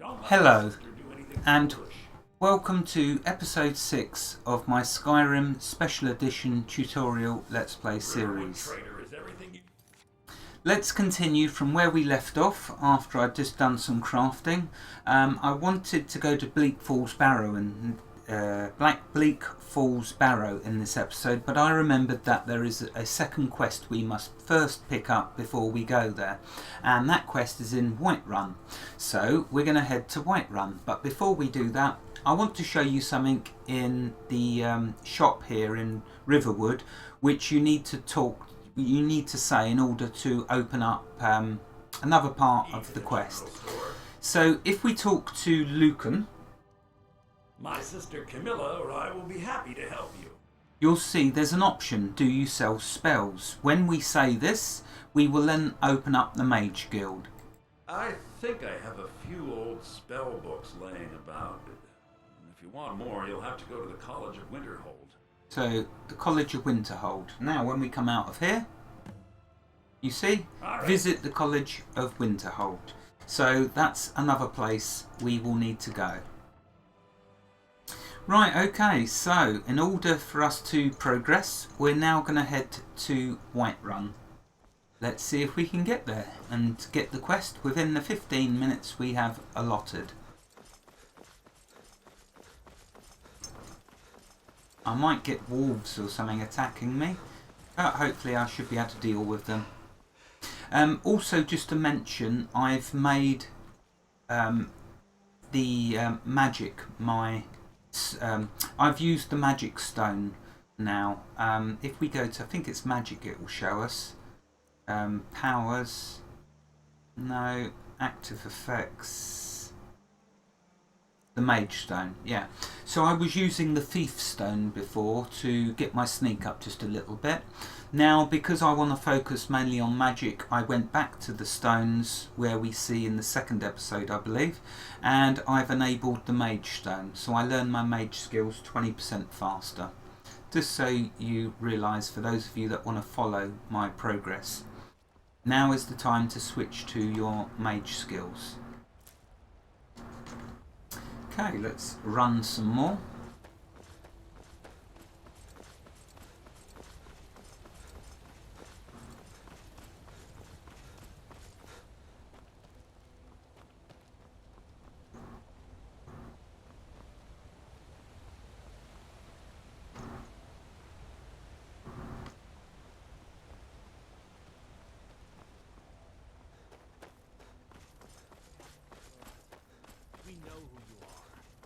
Hello, and welcome to episode 6 of my Skyrim Special Edition tutorial Let's Play series. Let's continue from where we left off after I'd just done some crafting. I wanted to go to Bleak Falls Barrow and Bleak Falls Barrow in this episode, but I remembered that there is a second quest we must first pick up before we go there, and that quest is in Whiterun. So we're going to head to Whiterun, but before we do that, I want to show you something in the shop here in Riverwood, which you need to say in order to open up another part of the quest. So if we talk to Lucan, my sister Camilla or I will be happy to help you. You'll see there's an option, do you sell spells? When we say this, we will then open up the Mage Guild. I think I have a few old spell books laying about. If you want more, you'll have to go to the College of Winterhold. So, the College of Winterhold. Now, when we come out of here, you see, visit the College of Winterhold. So, that's another place we will need to go. Right, okay, so in order for us to progress, we're now going to head to Whiterun. Let's see if we can get there and get the quest within the 15 minutes we have allotted. I might get wolves or something attacking me, but hopefully I should be able to deal with them. Also, just to mention, I've made the magic I've used the magic stone now. If we go to, I think it's magic, it will show us. Powers. No. Active effects. The mage stone, yeah. So I was using the thief stone before to get my sneak up just a little bit. Now, because I want to focus mainly on magic, I went back to the stones where we see in the second episode, I believe, and I've enabled the mage stone. So I learned my mage skills 20% faster. Just so you realise, for those of you that want to follow my progress, now is the time to switch to your mage skills. Okay, let's run some more.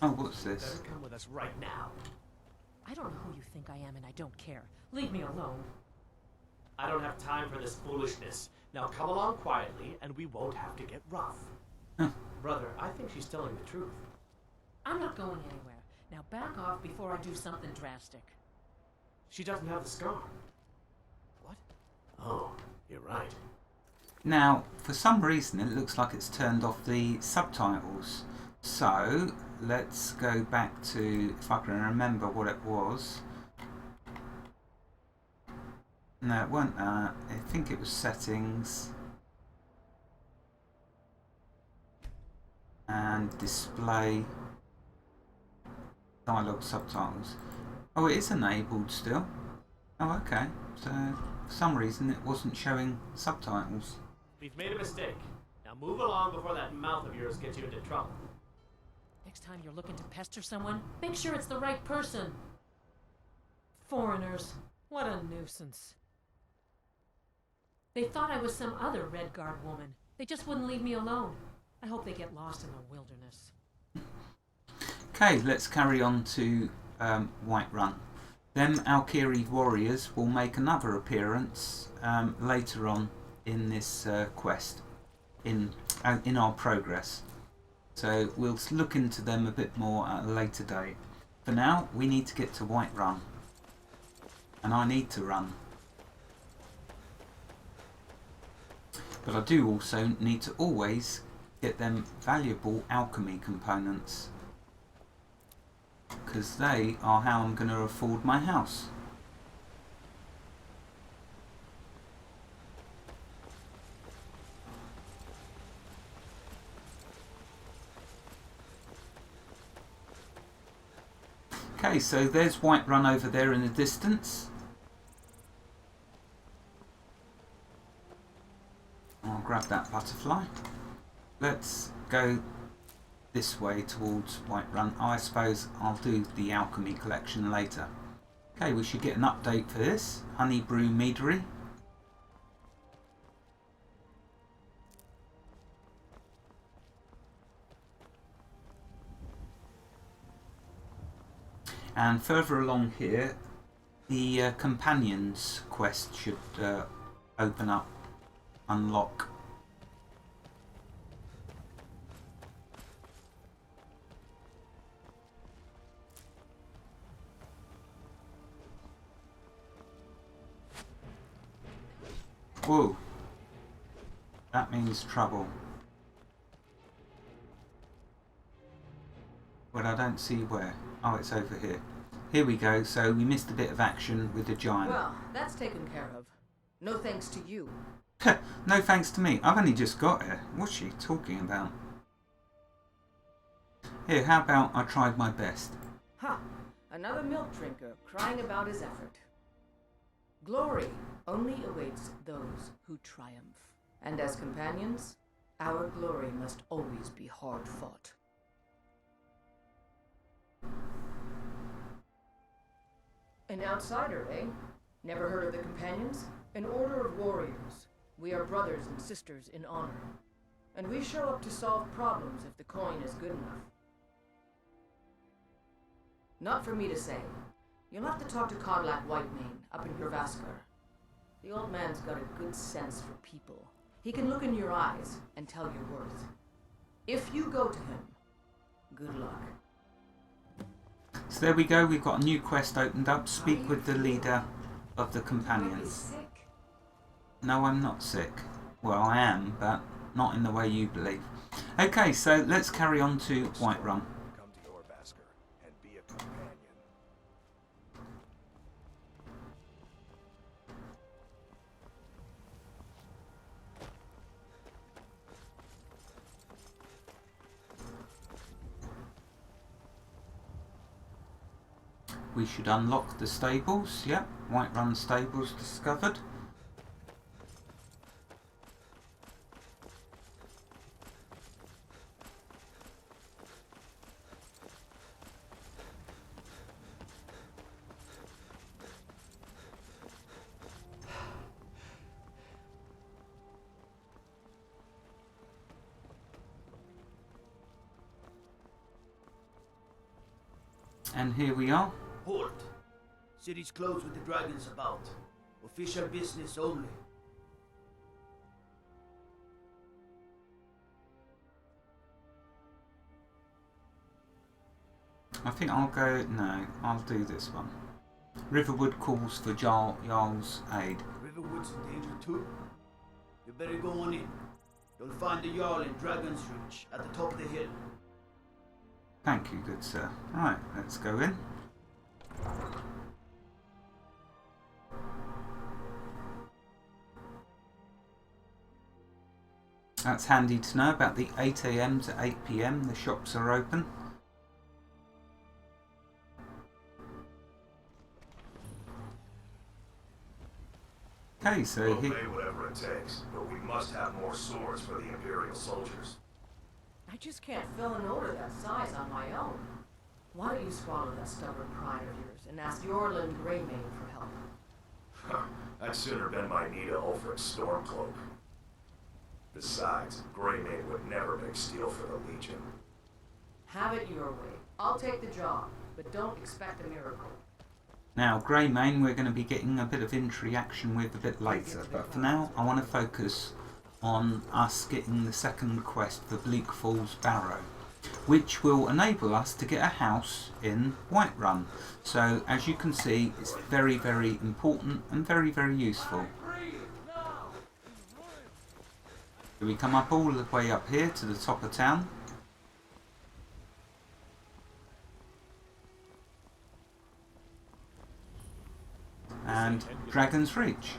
Oh, what's this? You better come with us right now. I don't know who you think I am, and I don't care. Leave me alone. I don't have time for this foolishness. Now come along quietly, and we won't have to get rough. Brother, I think she's telling the truth. I'm not going anywhere. Now back off before I do something drastic. She doesn't have the scar. What? Oh, you're right. Now, for some reason, it looks like it's turned off the subtitles. So, let's go back to, if I can remember what it was. No, it wasn't that. I think it was settings. And display dialogue subtitles. Oh, it is enabled still. Oh, okay. So, for some reason, it wasn't showing subtitles. We've made a mistake. Now move along before that mouth of yours gets you into trouble. Next time you're looking to pester someone, make sure it's the right person. Foreigners. What a nuisance. They thought I was some other Red Guard woman. They just wouldn't leave me alone. I hope they get lost in the wilderness. Okay, let's carry on to Whiterun. Them Alkiri warriors will make another appearance later on in this quest, in our progress. So we'll look into them a bit more at a later date. For now, we need to get to Whiterun. And I need to run. But I do also need to always get them valuable alchemy components, because they are how I'm going to afford my house. Okay, so there's Whiterun over there in the distance. I'll grab that butterfly. Let's go this way towards Whiterun. I suppose I'll do the alchemy collection later. Okay, we should get an update for this. Honey Brew Meadery. And further along here, the Companions quest should open up, unlock. Whoa, that means trouble. But I don't see where. Oh, it's over here. Here we go. So we missed a bit of action with the giant. Well, that's taken care of. No thanks to you. No thanks to me. I've only just got here. What's she talking about? Here, how about I tried my best? Ha! Another milk drinker crying about his effort. Glory only awaits those who triumph. And as companions, our glory must always be hard fought. An outsider, eh? Never heard of the Companions? An order of warriors. We are brothers and sisters in honor. And we show up to solve problems if the coin is good enough. Not for me to say. You'll have to talk to Codlack Whitemane up in Gravascar. The old man's got a good sense for people. He can look in your eyes and tell your worth. If you go to him, good luck. So there we go, we've got a new quest opened up. Speak with the leader of the Companions. Sick. No, I'm not sick. Well, I am, but not in the way you believe. Okay, so let's carry on to Whiterun. Come to your Basker and be a companion. We should unlock the stables. Yep, Whiterun stables discovered. And here we are. Halt! City's closed with the dragons about. Official business only. I think I'll go... No, I'll do this one. Riverwood calls for Jarl's aid. Riverwood's in danger too. You better go on in. You'll find the Jarl in Dragon's Reach at the top of the hill. Thank you, good sir. Right, let's go in. That's handy to know about the 8 AM to 8 PM. The shops are open. Okay, so We'll here... pay whatever it takes, but we must have more swords for the Imperial soldiers. I just can't fill an order that size on my own. Why don't you swallow that stubborn pride of yours and ask Yorlin Greymane for help? I'd sooner bend my knee to Ulfric's Stormcloak. Besides, Greymane would never make steel for the Legion. Have it your way. I'll take the job, but don't expect a miracle. Now, Greymane we're going to be getting a bit of interaction with a bit later, but for now I want to focus on us getting the second quest for Bleak Falls Barrow, which will enable us to get a house in Whiterun. So as you can see, it's very, very important and very, very useful. So we come up all the way up here to the top of town. And Dragon's Reach.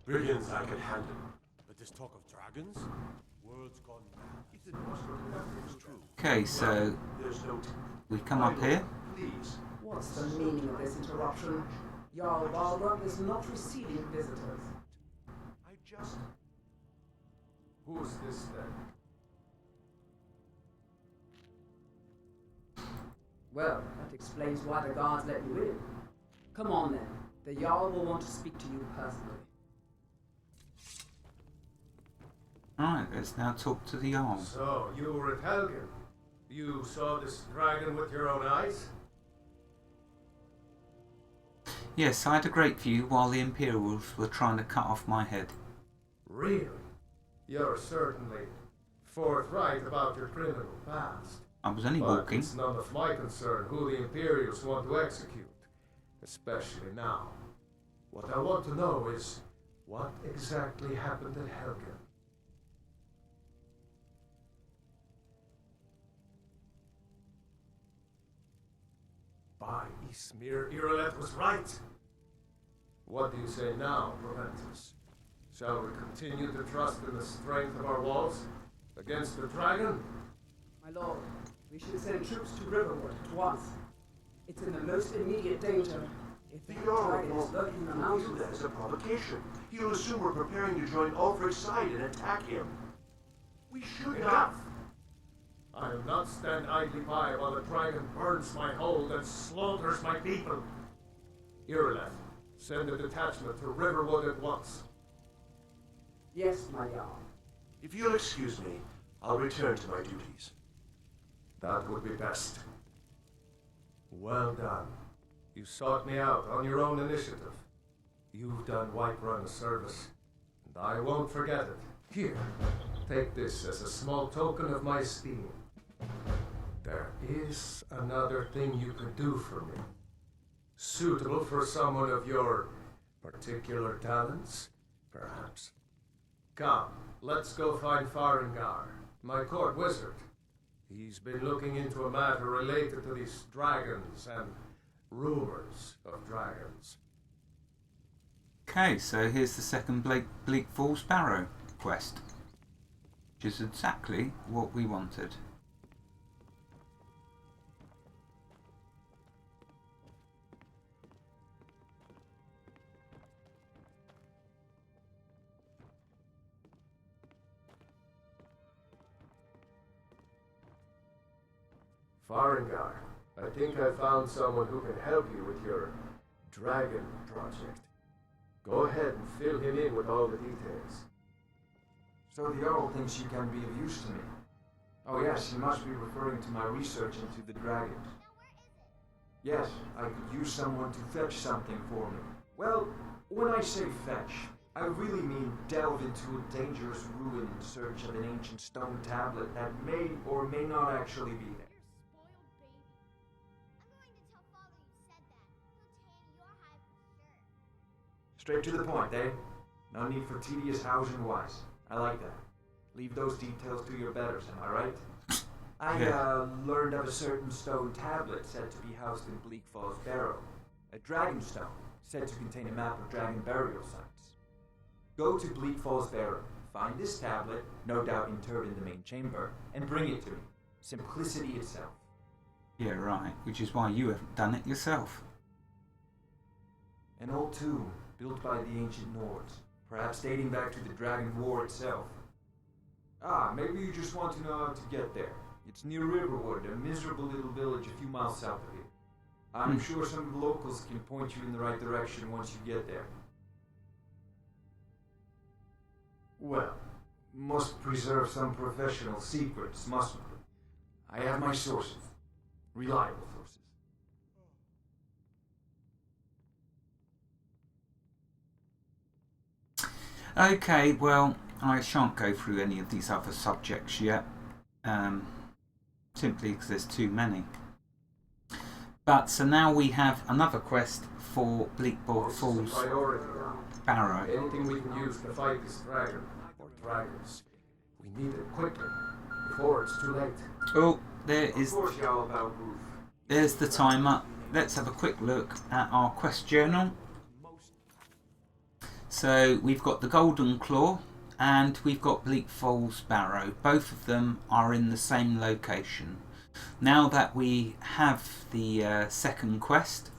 Brigands I can handle. But this talk of dragons? World's gone mad. It's true. Okay, so There's no we come up here. Please. What's the meaning of this interruption? Jarl Balrog is not receiving visitors. I just... Who's this then? Well, that explains why the guards let you in. Come on then. The Jarl will want to speak to you personally. Alright, let's now talk to the Jarl. So, you were at Helgen. You saw this dragon with your own eyes? Yes, I had a great view while the Imperials were trying to cut off my head. Really? You're certainly forthright about your criminal past. I was only But walking. it's none of my concern who the Imperials want to execute, especially now. What I want to know is, what exactly happened at Helgen? By Ismir, Irolet was right. What do you say now, Proventus? Shall we continue to trust in the strength of our walls against the dragon? My lord, we should send troops to Riverwood at once. It's in the most immediate danger. If The the Jarl dragon is won't lurking in the view mountains, that as a provocation. He'll assume we're preparing to join Ulfric's side and attack him. We should Enough! I will not stand idly by while the dragon burns my hold and slaughters my people. Irolet, send a detachment to Riverwood at once. yes, my Jarl. If you'll excuse me, I'll return to my duties. That would be best. Well done. You sought me out on your own initiative. You've done Whiterun a service, and I won't forget it. Here, take this as a small token of my esteem. There is another thing you could do for me. Suitable for someone of your particular talents, perhaps. Come, let's go find Farengar, my court wizard. He's been looking into a matter related to these dragons and rumors of dragons. Okay, so here's the second Bleak Falls Barrow quest, which is exactly what we wanted. Farengar, I think I found someone who can help you with your dragon project. Go ahead and fill him in with all the details. So the Jarl thinks you can be of use to me. Oh yes, you must be referring to my research into the dragons. Yes, I could use someone to fetch something for me. Well, when I say fetch, I really mean delve into a dangerous ruin in search of an ancient stone tablet that may or may not actually be there. Straight to the point, eh? No need for tedious hows and whys. I like that. Leave those details to your betters, am I right? I learned of a certain stone tablet said to be housed in Bleak Falls Barrow. A dragon stone, said to contain a map of dragon burial sites. Go to Bleak Falls Barrow, find this tablet, no doubt interred in the main chamber, and bring it to me. Simplicity itself. Yeah, right, which is why you haven't done it yourself. An old tomb, built by the ancient Nords, perhaps dating back to the Dragon War itself. Ah, maybe you just want to know how to get there. It's near Riverwood, a miserable little village a few miles south of here. I'm sure some of the locals can point you in the right direction once you get there. Well, must preserve some professional secrets, mustn't we? I have my sources. Reliable sources. Okay, well, I shan't go through any of these other subjects yet, simply because there's too many. But so now we have another quest for Bleak Falls Barrow. Anything we can use to fight this dragon, or dragons, we need it quickly, before it's too late. Oh, there is. Of course, Jarl Balrog. There's the timer. Let's have a quick look at our quest journal. So we've got the Golden Claw and we've got Bleak Falls Barrow. Both of them are in the same location. Now that we have the second quest,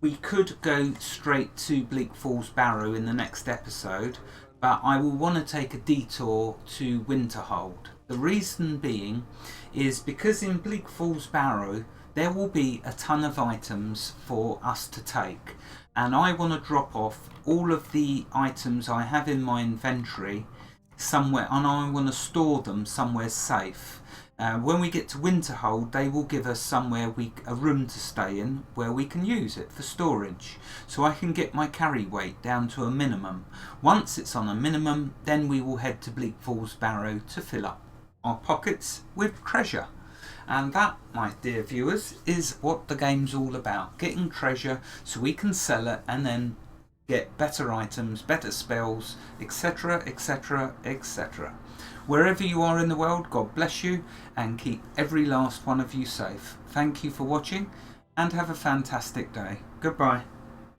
we could go straight to Bleak Falls Barrow in the next episode, but I will want to take a detour to Winterhold. The reason being is because in Bleak Falls Barrow there will be a ton of items for us to take, and I want to drop off all of the items I have in my inventory somewhere, and I want to store them somewhere safe. When we get to Winterhold, they will give us somewhere a room to stay in where we can use it for storage, so I can get my carry weight down to a minimum. Once it's on a minimum, then we will head to Bleak Falls Barrow to fill up our pockets with treasure. And that, my dear viewers, is what the game's all about. Getting treasure so we can sell it and then get better items, better spells, etc, etc, etc. Wherever you are in the world, God bless you and keep every last one of you safe. Thank you for watching and have a fantastic day. Goodbye.